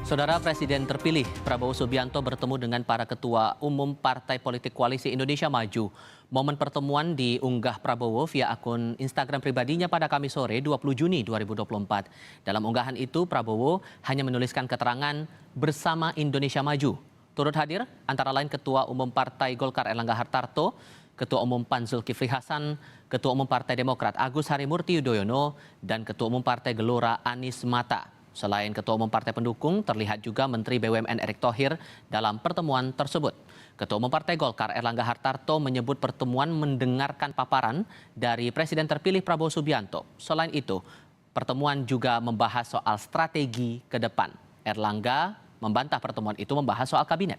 Saudara Presiden terpilih Prabowo Subianto bertemu dengan para ketua umum Partai Politik Koalisi Indonesia Maju. Momen pertemuan diunggah Prabowo via akun Instagram pribadinya pada Kamis sore 20 Juni 2024. Dalam unggahan itu, Prabowo hanya menuliskan keterangan bersama Indonesia Maju. Turut hadir antara lain Ketua Umum Partai Golkar Erlangga Hartarto, Ketua Umum PAN Zulkifli Hasan, Ketua Umum Partai Demokrat Agus Harimurti Yudhoyono, dan Ketua Umum Partai Gelora Anies Mata. Selain Ketua Umum Partai Pendukung, terlihat juga Menteri BUMN Erick Thohir dalam pertemuan tersebut. Ketua Umum Partai Golkar Erlangga Hartarto menyebut pertemuan mendengarkan paparan dari Presiden terpilih Prabowo Subianto. Selain itu, pertemuan juga membahas soal strategi ke depan. Erlangga membantah pertemuan itu membahas soal kabinet.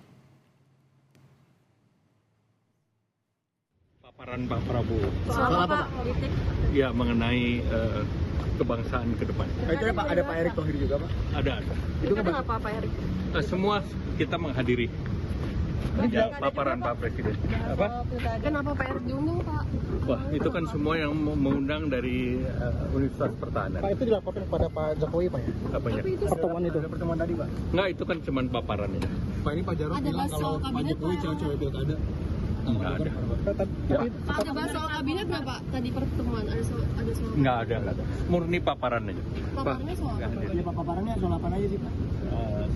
Paparan Pak Prabowo. Soal apa, Pak? Politik? Ya, mengenai kebangsaan ke depan. Itu ada Pak Erick Thohir juga, Pak? Ada. Itu kenapa Pak Erick? Semua kita menghadiri paparan Pak Presiden. Apa? Kenapa Pak Erick diundang, Pak? Wah, itu kan semua yang mengundang dari Universitas Pertahanan. Pak, itu dilaporkan kepada Pak Jokowi, Pak ya? Apanya? Pertemuan itu. Ada pertemuan tadi, Pak. Enggak, itu kan cuma paparan ya. Pak, ini Pak Jarod bilang kalau Pak Jokowi cewek-cewek pilkada. Enggak ada. Pak, ada bahas soal kabinet nggak, Pak? Tadi pertemuan ada soal Enggak ada. Murni paparan aja. paparannya soal apa? Ini Pak paparannya soal apa aja sih, Pak?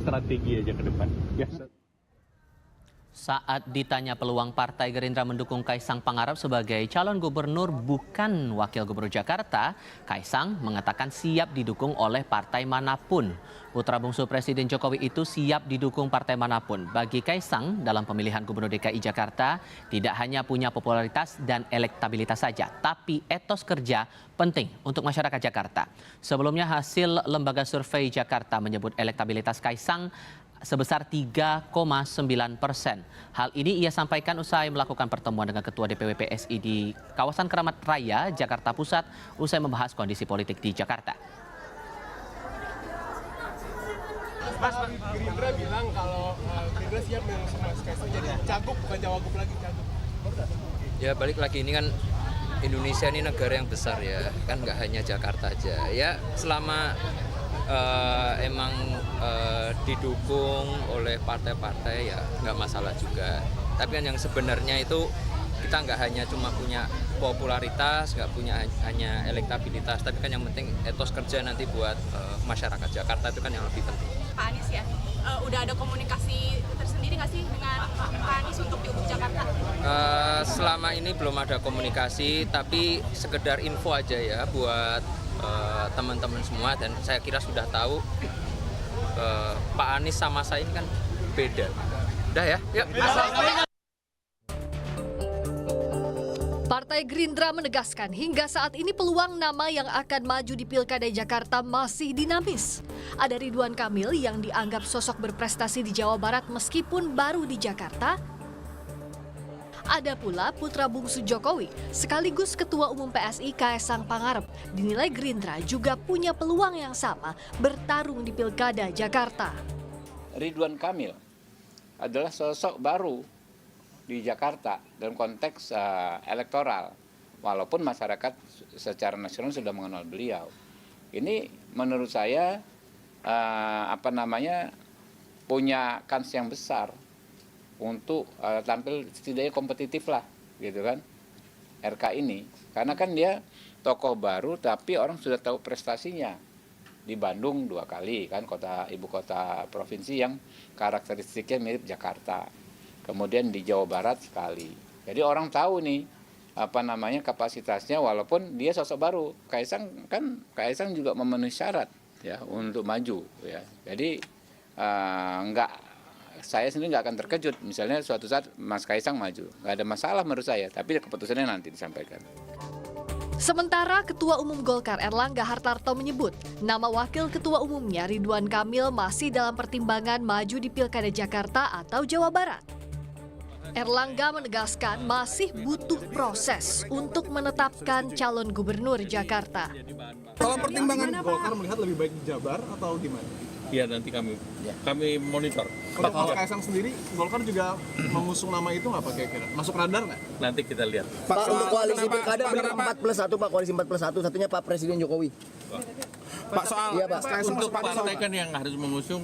Strategi aja ke depan. Ya. Saat ditanya peluang Partai Gerindra mendukung Kaisang Pangarep sebagai calon gubernur bukan wakil gubernur Jakarta, Kaisang mengatakan siap didukung oleh partai manapun. Putra bungsu Presiden Jokowi itu siap didukung partai manapun. Bagi Kaisang, dalam pemilihan gubernur DKI Jakarta, tidak hanya punya popularitas dan elektabilitas saja, tapi etos kerja penting untuk masyarakat Jakarta. Sebelumnya hasil lembaga survei Jakarta menyebut elektabilitas Kaisang sebesar 3,9%. Hal ini ia sampaikan usai melakukan pertemuan dengan Ketua DPW PSI di kawasan Keramat Raya, Jakarta Pusat, usai membahas kondisi politik di Jakarta. Mas, Gerindra bilang kalau Gerindra siap mengusung Mas Kaisang jadi cagup, bukan cawagup lagi, cagup. Ya balik lagi, ini kan Indonesia ini negara yang besar ya, kan nggak hanya Jakarta aja. Ya selama emang didukung oleh partai-partai ya nggak masalah juga. Tapi kan yang sebenarnya itu kita nggak hanya cuma punya popularitas, nggak punya hanya elektabilitas, tapi kan yang penting etos kerja nanti buat masyarakat Jakarta itu kan yang lebih penting. Pak Anies ya, udah ada komunikasi tersendiri nggak sih dengan Pak Anies untuk pilgub Jakarta? Selama ini belum ada komunikasi, tapi sekedar info aja ya buat teman-teman semua, dan saya kira sudah tahu Pak Anies sama saya ini kan beda. Udah ya, yuk. Partai Gerindra menegaskan hingga saat ini peluang nama yang akan maju di Pilkada Jakarta masih dinamis. Ada Ridwan Kamil yang dianggap sosok berprestasi di Jawa Barat meskipun baru di Jakarta. Ada pula putra bungsu Jokowi, sekaligus Ketua Umum PSI Kaisang Pangarep, dinilai Gerindra juga punya peluang yang sama bertarung di Pilkada Jakarta. Ridwan Kamil adalah sosok baru di Jakarta dalam konteks elektoral, walaupun masyarakat secara nasional sudah mengenal beliau. Ini menurut saya punya kans yang besar untuk tampil setidaknya kompetitif lah, gitu kan, RK ini. Karena kan dia tokoh baru tapi orang sudah tahu prestasinya. Di Bandung 2 kali kan, ibu kota provinsi yang karakteristiknya mirip Jakarta. Kemudian di Jawa Barat sekali. Jadi orang tahu nih kapasitasnya, walaupun dia sosok baru. Kaisang juga memenuhi syarat ya untuk maju ya. Jadi saya sendiri nggak akan terkejut misalnya suatu saat Mas Kaisang maju. Nggak ada masalah menurut saya, tapi keputusannya nanti disampaikan. Sementara Ketua Umum Golkar Erlangga Hartarto menyebut nama wakil ketua umumnya Ridwan Kamil masih dalam pertimbangan maju di Pilkada Jakarta atau Jawa Barat. Erlangga menegaskan masih butuh proses untuk menetapkan calon gubernur Jakarta. Kalau pertimbangan Golkar melihat lebih baik di Jabar atau gimana? Ya nanti kami monitor. Kalau Kaisang sendiri, Golkar juga mengusung nama itu nggak Pak kira-kira? Masuk radar nggak? Nanti kita lihat. Pak, untuk koalisi pilkada benar 4+1 Pak, koalisi 4+1, satunya Pak Presiden Jokowi. Pak soal Mas Kaisang Untuk sempat partai kan yang harus mengusung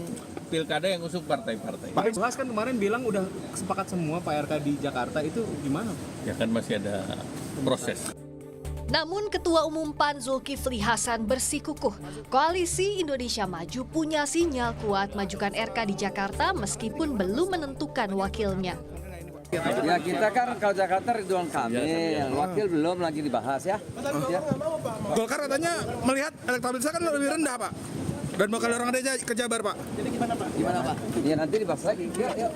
pilkada yang usung partai-partai. Pak Ibas kan kemarin bilang udah sepakat semua Pak RK di Jakarta, itu gimana? Ya kan masih ada proses. Namun Ketua Umum PAN Zulkifli Hasan bersikukuh, Koalisi Indonesia Maju punya sinyal kuat majukan RK di Jakarta meskipun belum menentukan wakilnya. Ya kita kan kalau Jakarta Ridwan Kamil, wakil belum lagi dibahas ya. Golkar katanya melihat elektabilitasnya kan lebih rendah Pak, dan bakal orang ada ke Jabar Pak. Jadi gimana Pak? Gimana Pak? Ya nanti dibahas lagi. Yuk.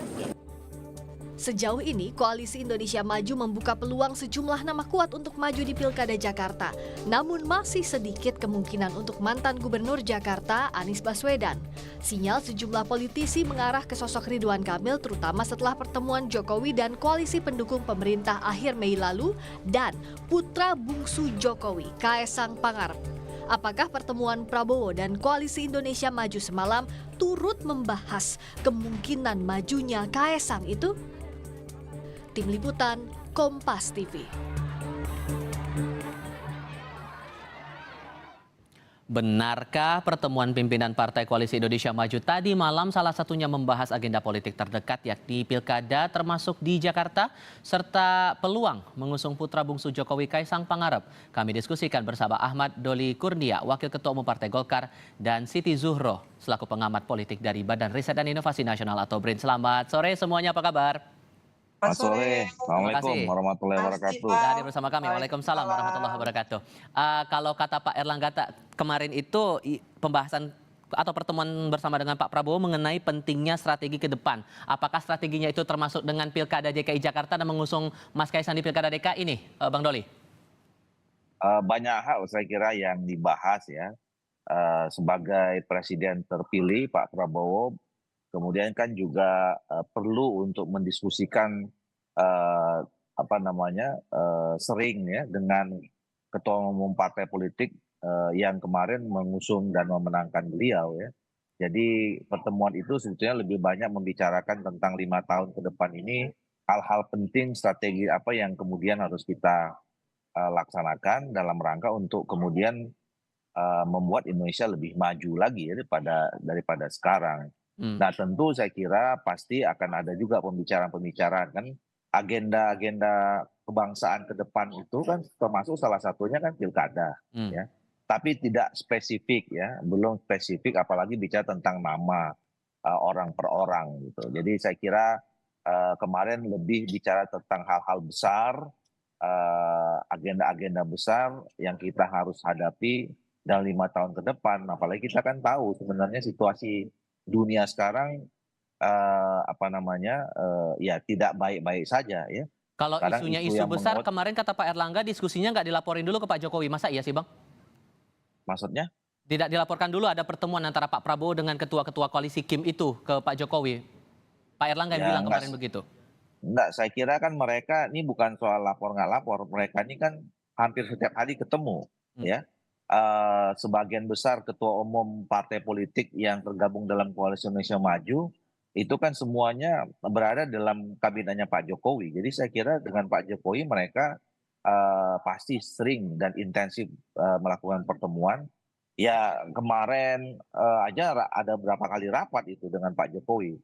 Sejauh ini, Koalisi Indonesia Maju membuka peluang sejumlah nama kuat untuk maju di Pilkada Jakarta. Namun masih sedikit kemungkinan untuk mantan Gubernur Jakarta, Anies Baswedan. Sinyal sejumlah politisi mengarah ke sosok Ridwan Kamil terutama setelah pertemuan Jokowi dan koalisi pendukung pemerintah akhir Mei lalu dan putra bungsu Jokowi, Kaesang Pangarep. Apakah pertemuan Prabowo dan Koalisi Indonesia Maju semalam turut membahas kemungkinan majunya Kaesang itu? Tim Liputan, Kompas TV. Benarkah pertemuan pimpinan Partai Koalisi Indonesia Maju tadi malam salah satunya membahas agenda politik terdekat yakni Pilkada termasuk di Jakarta serta peluang mengusung putra bungsu Jokowi Kaesang Pangarep? Kami diskusikan bersama Ahmad Doli Kurnia, Wakil Ketua Umum Partai Golkar, dan Siti Zuhro selaku pengamat politik dari Badan Riset dan Inovasi Nasional atau BRIN. Selamat sore semuanya, apa kabar? Selamat sore. Assalamualaikum warahmatullahi wabarakatuh. Sudah hadir bersama kami. Waalaikumsalam warahmatullahi wabarakatuh. Kalau kata Pak Erlangga kemarin itu pembahasan atau pertemuan bersama dengan Pak Prabowo mengenai pentingnya strategi ke depan. Apakah strateginya itu termasuk dengan Pilkada DKI Jakarta dan mengusung Mas Kaesang di Pilkada DKI ini, Bang Doli? Banyak hal saya kira yang dibahas ya. Sebagai presiden terpilih Pak Prabowo kemudian kan juga perlu untuk mendiskusikan sering ya dengan ketua umum partai politik yang kemarin mengusung dan memenangkan beliau ya. Jadi pertemuan itu sebetulnya lebih banyak membicarakan tentang 5 tahun ke depan ini hal-hal penting strategi apa yang kemudian harus kita laksanakan dalam rangka untuk kemudian membuat Indonesia lebih maju lagi ya daripada sekarang. Nah tentu saya kira pasti akan ada juga pembicaraan-pembicaraan kan agenda-agenda kebangsaan ke depan itu kan termasuk salah satunya kan pilkada ya. Tapi tidak spesifik ya, belum spesifik apalagi bicara tentang nama orang per orang gitu. Jadi saya kira kemarin lebih bicara tentang hal-hal besar, agenda-agenda besar yang kita harus hadapi dalam 5 tahun ke depan. Apalagi kita kan tahu sebenarnya situasi dunia sekarang ya tidak baik-baik saja ya. Kalau sekarang isunya isu besar kemarin kata Pak Erlangga diskusinya nggak dilaporin dulu ke Pak Jokowi, masa iya sih Bang? Maksudnya? Tidak dilaporkan dulu ada pertemuan antara Pak Prabowo dengan ketua-ketua koalisi Kim itu ke Pak Jokowi. Pak Erlangga yang bilang kemarin begitu. Enggak, saya kira kan mereka ini bukan soal lapor nggak lapor, mereka ini kan hampir setiap hari ketemu ya. Sebagian besar ketua umum partai politik yang tergabung dalam Koalisi Indonesia Maju itu kan semuanya berada dalam kabinetnya Pak Jokowi. Jadi saya kira dengan Pak Jokowi mereka pasti sering dan intensif melakukan pertemuan. Ya kemarin aja ada berapa kali rapat itu dengan Pak Jokowi.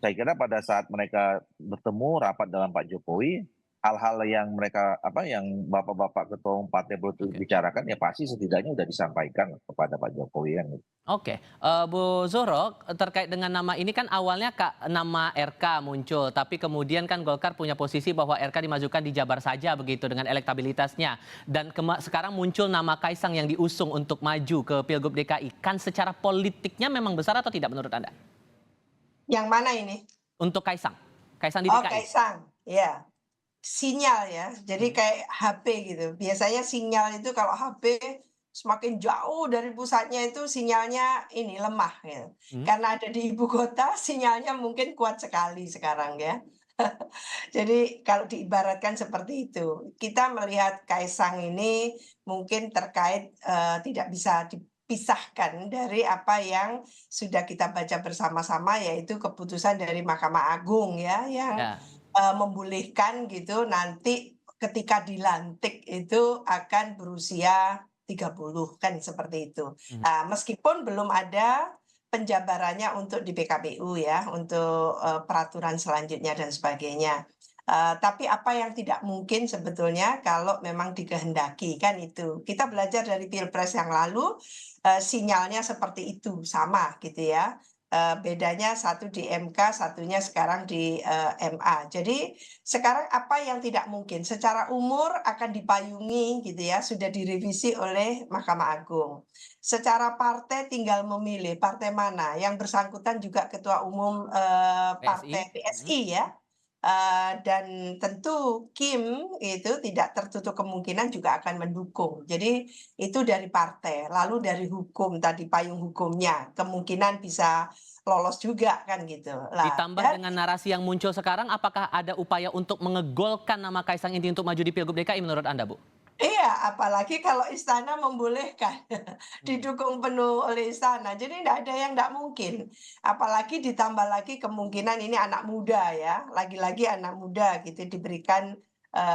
Saya kira pada saat mereka bertemu rapat dalam Pak Jokowi, hal-hal yang mereka yang bapak-bapak ketua umum partai politik bicarakan ya pasti setidaknya sudah disampaikan kepada Pak Jokowi kan. Oke, Bu Zuhro terkait dengan nama ini kan awalnya nama RK muncul, tapi kemudian kan Golkar punya posisi bahwa RK dimajukan di Jabar saja begitu dengan elektabilitasnya, dan sekarang muncul nama Kaesang yang diusung untuk maju ke Pilgub DKI. Kan secara politiknya memang besar atau tidak menurut Anda? Yang mana ini? Untuk Kaesang di DKI. Kaesang, ya. Sinyal ya, jadi kayak HP gitu. Biasanya sinyal itu kalau HP semakin jauh dari pusatnya itu sinyalnya ini lemah ya. Karena ada di ibu kota sinyalnya mungkin kuat sekali sekarang ya. Jadi kalau diibaratkan seperti itu, kita melihat Kaesang ini mungkin terkait tidak bisa dipisahkan dari apa yang sudah kita baca bersama-sama, yaitu keputusan dari Mahkamah Agung ya yang membolehkan gitu nanti ketika dilantik itu akan berusia 30 kan seperti itu. Meskipun belum ada penjabarannya untuk di PKPU ya, untuk peraturan selanjutnya dan sebagainya. Tapi apa yang tidak mungkin sebetulnya kalau memang dikehendaki kan itu. Kita belajar dari Pilpres yang lalu, sinyalnya seperti itu, sama gitu ya. Bedanya satu di MK, satunya sekarang di MA. Jadi sekarang apa yang tidak mungkin? Secara umur akan dipayungi gitu ya, sudah direvisi oleh Mahkamah Agung. Secara partai tinggal memilih partai mana. Yang bersangkutan juga Ketua Umum Partai PSI ya. Dan tentu Kim itu tidak tertutup kemungkinan juga akan mendukung. Jadi itu dari partai, lalu dari hukum tadi payung hukumnya kemungkinan bisa lolos juga kan gitu. Ditambah dengan narasi yang muncul sekarang, apakah ada upaya untuk mengegolkan nama Kaisang Inti untuk maju di Pilgub DKI menurut Anda, Bu? Iya, apalagi kalau istana membolehkan, didukung penuh oleh istana. Jadi tidak ada yang tidak mungkin. Apalagi ditambah lagi kemungkinan ini anak muda ya, lagi-lagi anak muda gitu diberikan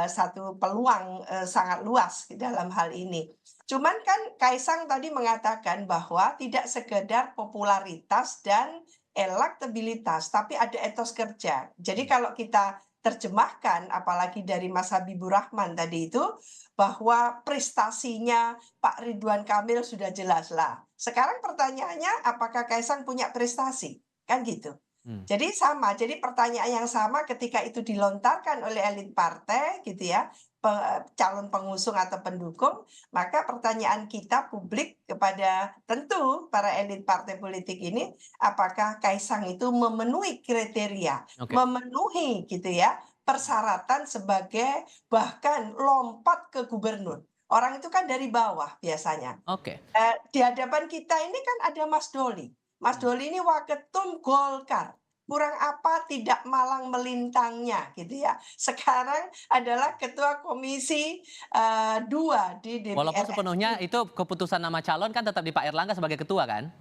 satu peluang sangat luas dalam hal ini. Cuman kan Kaisang tadi mengatakan bahwa tidak sekedar popularitas dan elektabilitas, tapi ada etos kerja. Jadi kalau kita terjemahkan, apalagi dari Mas Habibur Rahman tadi itu, bahwa prestasinya Pak Ridwan Kamil sudah jelas lah. Sekarang pertanyaannya, apakah Kaisang punya prestasi? Kan gitu. Jadi sama, jadi pertanyaan yang sama ketika itu dilontarkan oleh elit partai gitu ya, calon pengusung atau pendukung, maka pertanyaan kita publik kepada tentu para elit partai politik ini, apakah Kaisang itu memenuhi kriteria, memenuhi gitu ya, persyaratan sebagai bahkan lompat ke gubernur. Orang itu kan dari bawah biasanya. Di hadapan kita ini kan ada Mas Doli. Mas Doli ini waketum Golkar. Kurang apa tidak malang melintangnya gitu ya. Sekarang adalah ketua komisi 2 di DPR. Walaupun sepenuhnya itu keputusan nama calon kan tetap di Pak Erlangga sebagai ketua kan?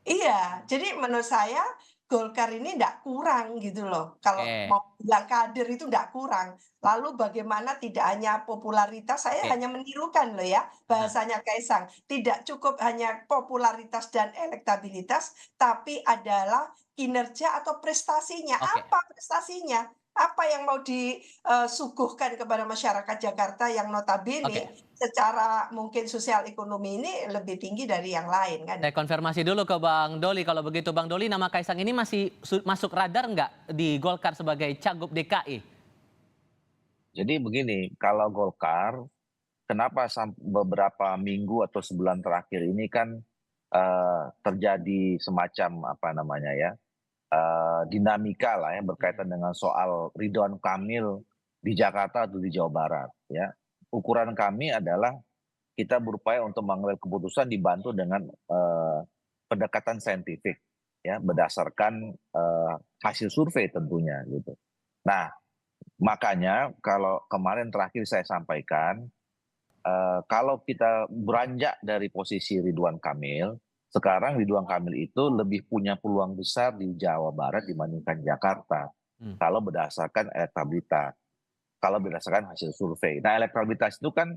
Iya, jadi menurut saya Golkar ini tidak kurang gitu loh. Kalau mau bilang kader itu tidak kurang. Lalu bagaimana tidak hanya popularitas, saya hanya menirukan loh ya bahasanya Kaisang. Tidak cukup hanya popularitas dan elektabilitas, tapi adalah kinerja atau prestasinya. Apa prestasinya? Apa yang mau disuguhkan kepada masyarakat Jakarta yang notabene secara mungkin sosial ekonomi ini lebih tinggi dari yang lain kan? Saya konfirmasi dulu ke Bang Doli. Kalau begitu Bang Doli, nama Kaisang ini masih masuk radar nggak di Golkar sebagai Cagup DKI? Jadi begini, kalau Golkar, kenapa beberapa minggu atau sebulan terakhir ini kan terjadi semacam apa namanya ya, dinamika lah ya berkaitan dengan soal Ridwan Kamil di Jakarta atau di Jawa Barat ya. Ukuran kami adalah kita berupaya untuk mengambil keputusan dibantu dengan pendekatan saintifik ya, berdasarkan hasil survei tentunya gitu. Nah, makanya kalau kemarin terakhir saya sampaikan, kalau kita beranjak dari posisi Ridwan Kamil, sekarang Ridwan Kamil itu lebih punya peluang besar di Jawa Barat dibandingkan Jakarta. Kalau berdasarkan elektabilitas, kalau berdasarkan hasil survei. Nah, elektabilitas itu kan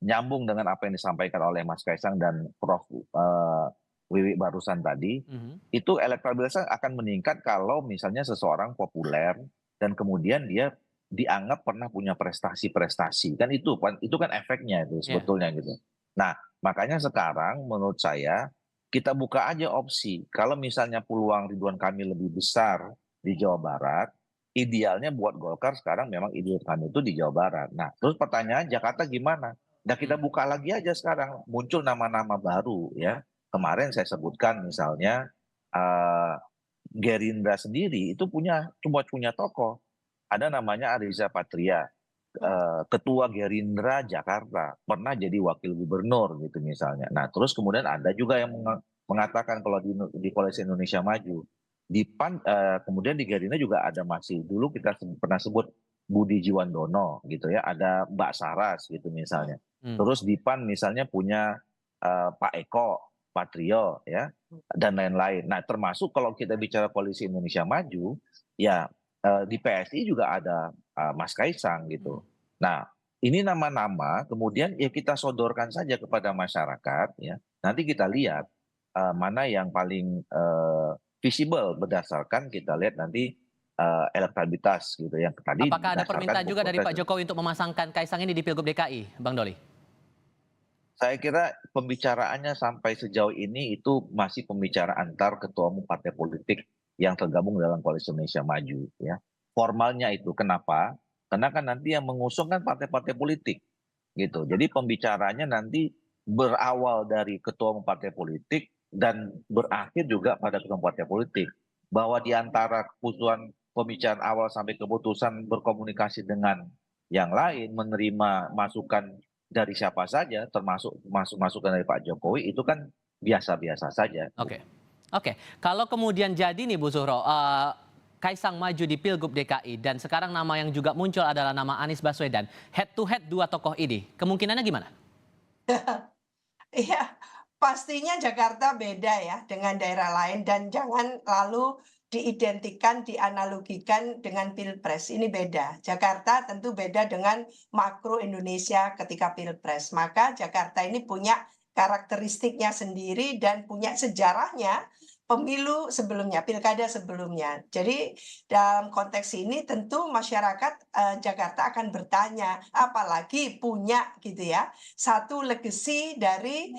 nyambung dengan apa yang disampaikan oleh Mas Kaisang dan Prof. Wiwi barusan tadi. Itu elektabilitasnya akan meningkat kalau misalnya seseorang populer dan kemudian dia dianggap pernah punya prestasi-prestasi. Kan itu kan efeknya itu sebetulnya gitu. Nah, makanya sekarang menurut saya kita buka aja opsi. Kalau misalnya peluang Ridwan Kamil lebih besar di Jawa Barat, idealnya buat Golkar sekarang memang Ridwan Kamil itu di Jawa Barat. Nah, terus pertanyaan Jakarta gimana? Nah, kita buka lagi aja sekarang. Muncul nama-nama baru ya. Kemarin saya sebutkan misalnya Gerindra sendiri itu cuma punya tokoh. Ada namanya Ariza Patria, ketua Gerindra Jakarta, pernah jadi wakil gubernur gitu misalnya. Nah, terus kemudian ada juga yang mengatakan kalau di Koalisi Indonesia Maju, di PAN, kemudian di Gerindra juga ada masih dulu kita pernah sebut Budi Jiwandono gitu ya, ada Mbak Saras gitu misalnya. Terus di PAN misalnya punya Pak Eko Patrio ya dan lain-lain. Nah, termasuk kalau kita bicara Koalisi Indonesia Maju, ya di PSI juga ada Mas Kaisang gitu. Nah, ini nama-nama kemudian ya kita sodorkan saja kepada masyarakat ya. Nanti kita lihat mana yang paling visible berdasarkan kita lihat nanti elektabilitas gitu yang tadi. Apakah ada permintaan juga dari Pak Jokowi untuk memasangkan Kaisang ini di Pilgub DKI, Bang Doli? Saya kira pembicaraannya sampai sejauh ini itu masih pembicaraan antar ketua umum partai politik yang tergabung dalam Koalisi Indonesia Maju ya. Formalnya itu kenapa? Karena kan nanti yang mengusung kan partai-partai politik gitu. Jadi pembicaraannya nanti berawal dari ketua umum partai politik dan berakhir juga pada ketua umum partai politik. Bahwa di antara keputusan pembicaraan awal sampai keputusan berkomunikasi dengan yang lain, menerima masukan dari siapa saja, termasuk masukan dari Pak Jokowi, itu kan biasa-biasa saja. Oke. Kalau kemudian jadi nih Bu Zuhro, Kaisang maju di Pilgub DKI dan sekarang nama yang juga muncul adalah nama Anies Baswedan. Head to head dua tokoh ini, kemungkinannya gimana? Iya, pastinya Jakarta beda ya dengan daerah lain dan jangan lalu diidentikan, dianalogikan dengan Pilpres. Ini beda. Jakarta tentu beda dengan makro Indonesia ketika Pilpres. Maka Jakarta ini punya karakteristiknya sendiri dan punya sejarahnya pemilu sebelumnya, pilkada sebelumnya. Jadi dalam konteks ini tentu masyarakat Jakarta akan bertanya, apalagi punya gitu ya, satu legacy dari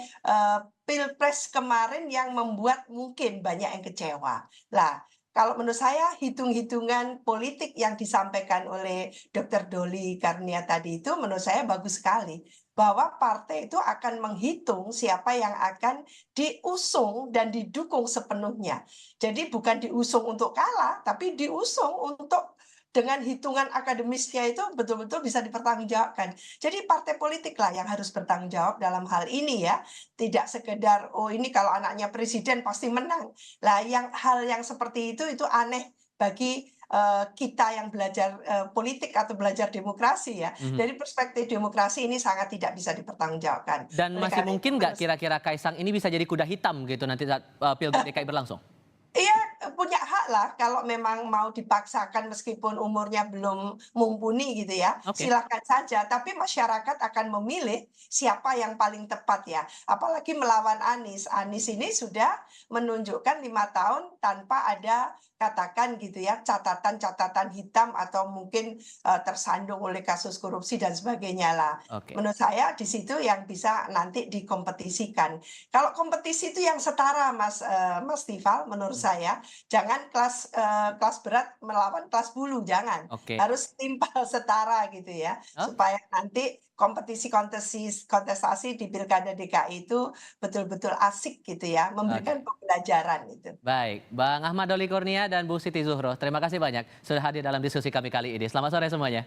Pilpres kemarin yang membuat mungkin banyak yang kecewa. Lah, kalau menurut saya hitung-hitungan politik yang disampaikan oleh Dr. Doli Karunia tadi itu menurut saya bagus sekali. Bahwa partai itu akan menghitung siapa yang akan diusung dan didukung sepenuhnya. Jadi bukan diusung untuk kalah, tapi diusung untuk dengan hitungan akademisnya itu betul-betul bisa dipertanggungjawabkan. Jadi partai politik lah yang harus bertanggung jawab dalam hal ini ya. Tidak sekedar, oh ini kalau anaknya presiden pasti menang. Lah hal yang seperti itu aneh bagi kita yang belajar politik atau belajar demokrasi ya. Dari perspektif demokrasi ini sangat tidak bisa dipertanggungjawabkan. Dan masih mungkin nggak kira-kira Kaisang ini bisa jadi kuda hitam gitu nanti saat Pilgub DKI berlangsung? Iya, punya hak lah kalau memang mau dipaksakan meskipun umurnya belum mumpuni gitu ya. Silakan saja, tapi masyarakat akan memilih siapa yang paling tepat ya. Apalagi melawan Anies. Anies ini sudah menunjukkan 5 tahun tanpa ada katakan gitu ya catatan-catatan hitam atau mungkin tersandung oleh kasus korupsi dan sebagainya lah. Menurut saya di situ yang bisa nanti dikompetisikan. Kalau kompetisi itu yang setara Mas Tifal menurut saya jangan kelas berat melawan kelas bulu, jangan. Harus timpal setara gitu ya. Supaya nanti kontestasi di Pilkada DKI itu betul-betul asik gitu ya, memberikan pembelajaran itu. Baik, Bang Ahmad Doli Kurnia dan Bu Siti Zuhro, terima kasih banyak sudah hadir dalam diskusi kami kali ini. Selamat sore semuanya.